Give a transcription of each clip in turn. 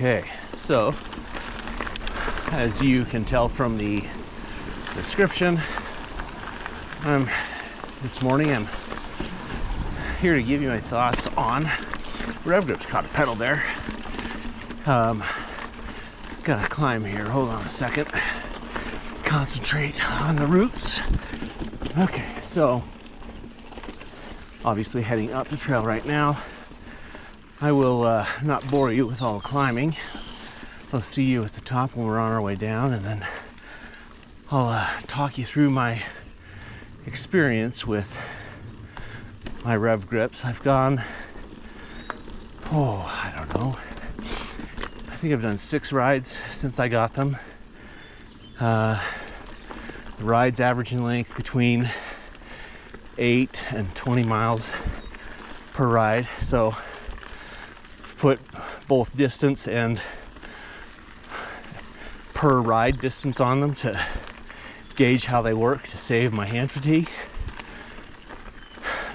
Okay, so as you can tell from the description, this morning I'm here to give you my thoughts on Revgrips. Caught a pedal there. Gotta climb here. Hold on a second. Concentrate on the roots. Okay, so obviously heading up the trail right now. I will not bore you with all the climbing. I'll see you at the top when we're on our way down, and then I'll talk you through my experience with my Revgrips. I've gone, I don't know. I think I've done 6 rides since I got them. The rides average in length between 8 and 20 miles per ride. So put both distance and per ride distance on them to gauge how they work to save my hand fatigue.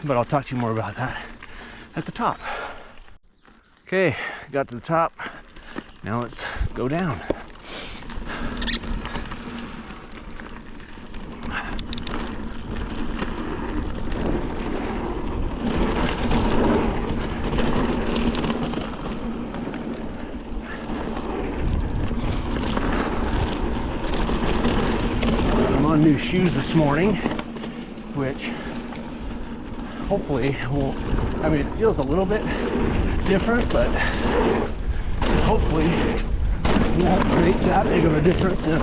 But I'll talk to you more about that at the top. Okay, got to the top. Now let's go down. New shoes this morning, which hopefully won't, I mean, it feels a little bit different, but hopefully won't make that big of a difference in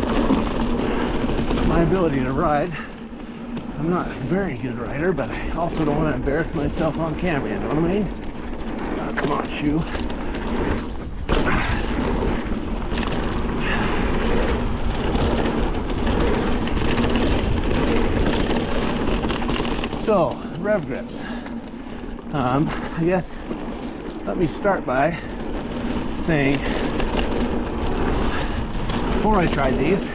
my ability to ride. I'm not a very good rider, but I also don't want to embarrass myself on camera, you know what I mean? Come on, shoe. So, Revgrips. I guess let me start by saying, before I tried these,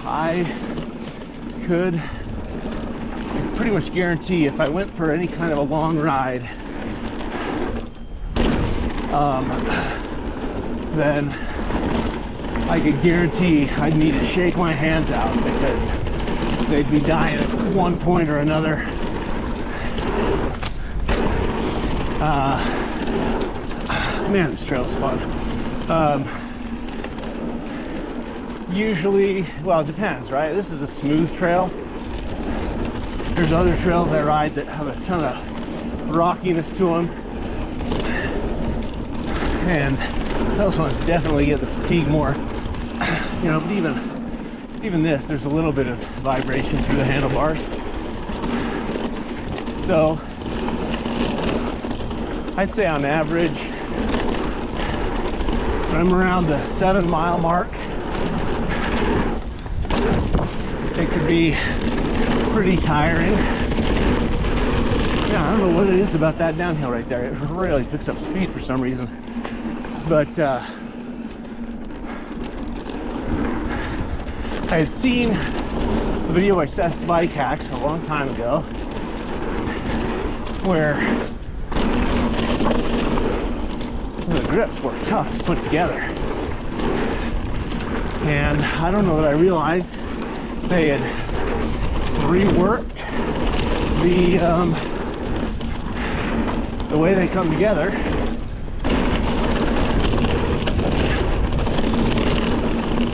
I could pretty much guarantee if I went for any kind of a long ride, then I could guarantee I'd need to shake my hands out because they'd be dying at one point or another. Man, this trail's fun. Usually, well, it depends, right? This is a smooth trail. There's other trails I ride that have a ton of rockiness to them, and those ones definitely get the fatigue more. You know, but even this, there's a little bit of vibration through the handlebars. So I'd say on average, when I'm around the 7-mile mark, it could be pretty tiring. Yeah, I don't know what it is about that downhill right there. It really picks up speed for some reason. But I had seen the video by Seth's Bike Hacks a long time ago where the grips were tough to put together. And I don't know that I realized they had reworked the way they come together.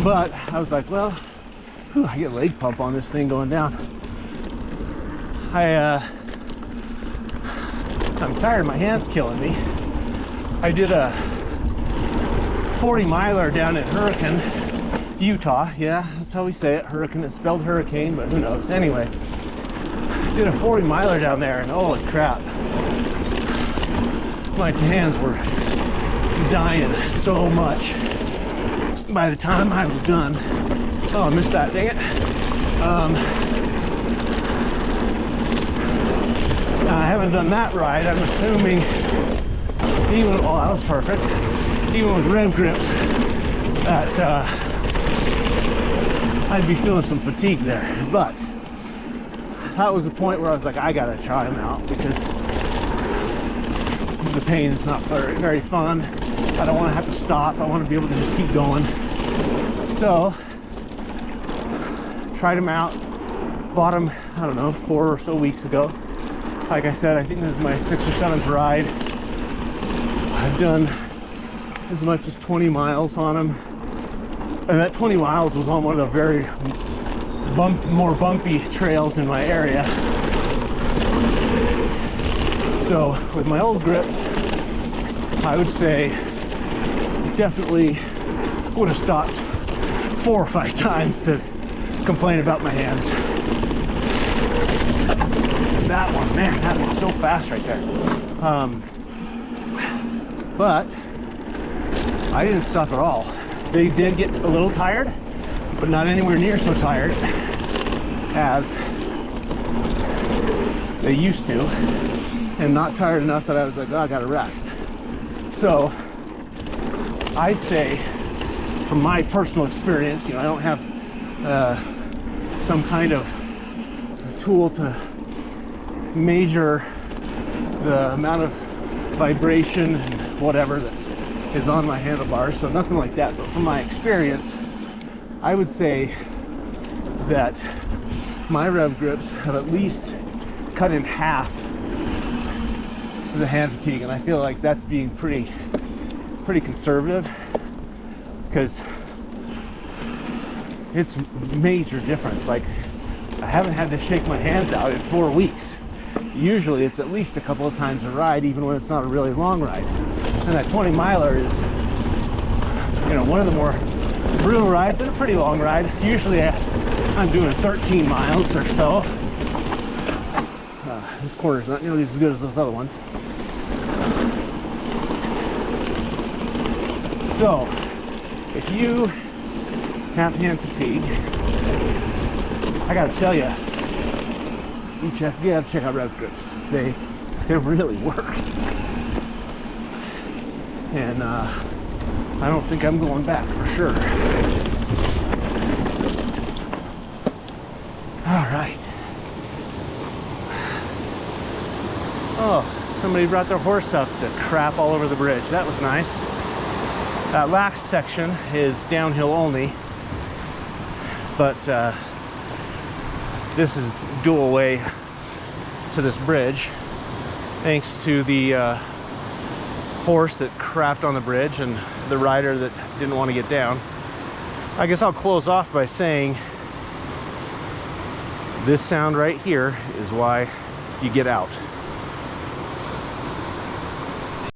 But I was like, well, I get a leg pump on this thing going down. I'm tired, my hand's killing me. I did a 40-miler down at Hurricane, Utah. Yeah, that's how we say it, Hurricane. It's spelled hurricane, but who knows. Anyway, did a 40-miler down there, and holy crap, my hands were dying so much by the time I was done. Oh, I missed that, dang it. I haven't done that ride. I'm assuming even, oh, that was perfect. Even with Revgrips, that I'd be feeling some fatigue there. But that was the point where I was like, I gotta try them out because the pain is not very, very fun. I don't want to have to stop. I want to be able to just keep going. So, tried them out. Bought them, I don't know, 4 or so weeks ago. Like I said, I think this is my 6th or 7th ride. I've done as much as 20 miles on them. And that 20 miles was on one of the very more bumpy trails in my area. So with my old grips, I would say definitely would have stopped 4 or 5 times to complain about my hands. That one, man, that was so fast right there. But I didn't stop at all. They did get a little tired, but not anywhere near so tired as they used to, and not tired enough that I was like, oh, I gotta rest. So I'd say, from my personal experience, you know, I don't have some kind of tool to measure the amount of vibration and whatever that is on my handlebars, so nothing like that. But from my experience, I would say that my Revgrips have at least cut in half the hand fatigue, and I feel like that's being pretty conservative, because it's major difference. Like, I haven't had to shake my hands out in 4 weeks. Usually it's at least a couple of times a ride, even when it's not a really long ride. And that 20 miler is, you know, one of the more brutal rides and a pretty long ride. Usually I'm doing 13 miles or so. This corner's not nearly as good as those other ones. So, if you have hand fatigue, I gotta tell you, you gotta check out Revgrips. They really work. And I don't think I'm going back for sure. All right. Oh, somebody brought their horse up to crap all over the bridge. That was nice. That last section is downhill only, but this is dual way to this bridge, thanks to the horse that crapped on the bridge and the rider that didn't want to get down. I guess I'll close off by saying this sound right here is why you get out.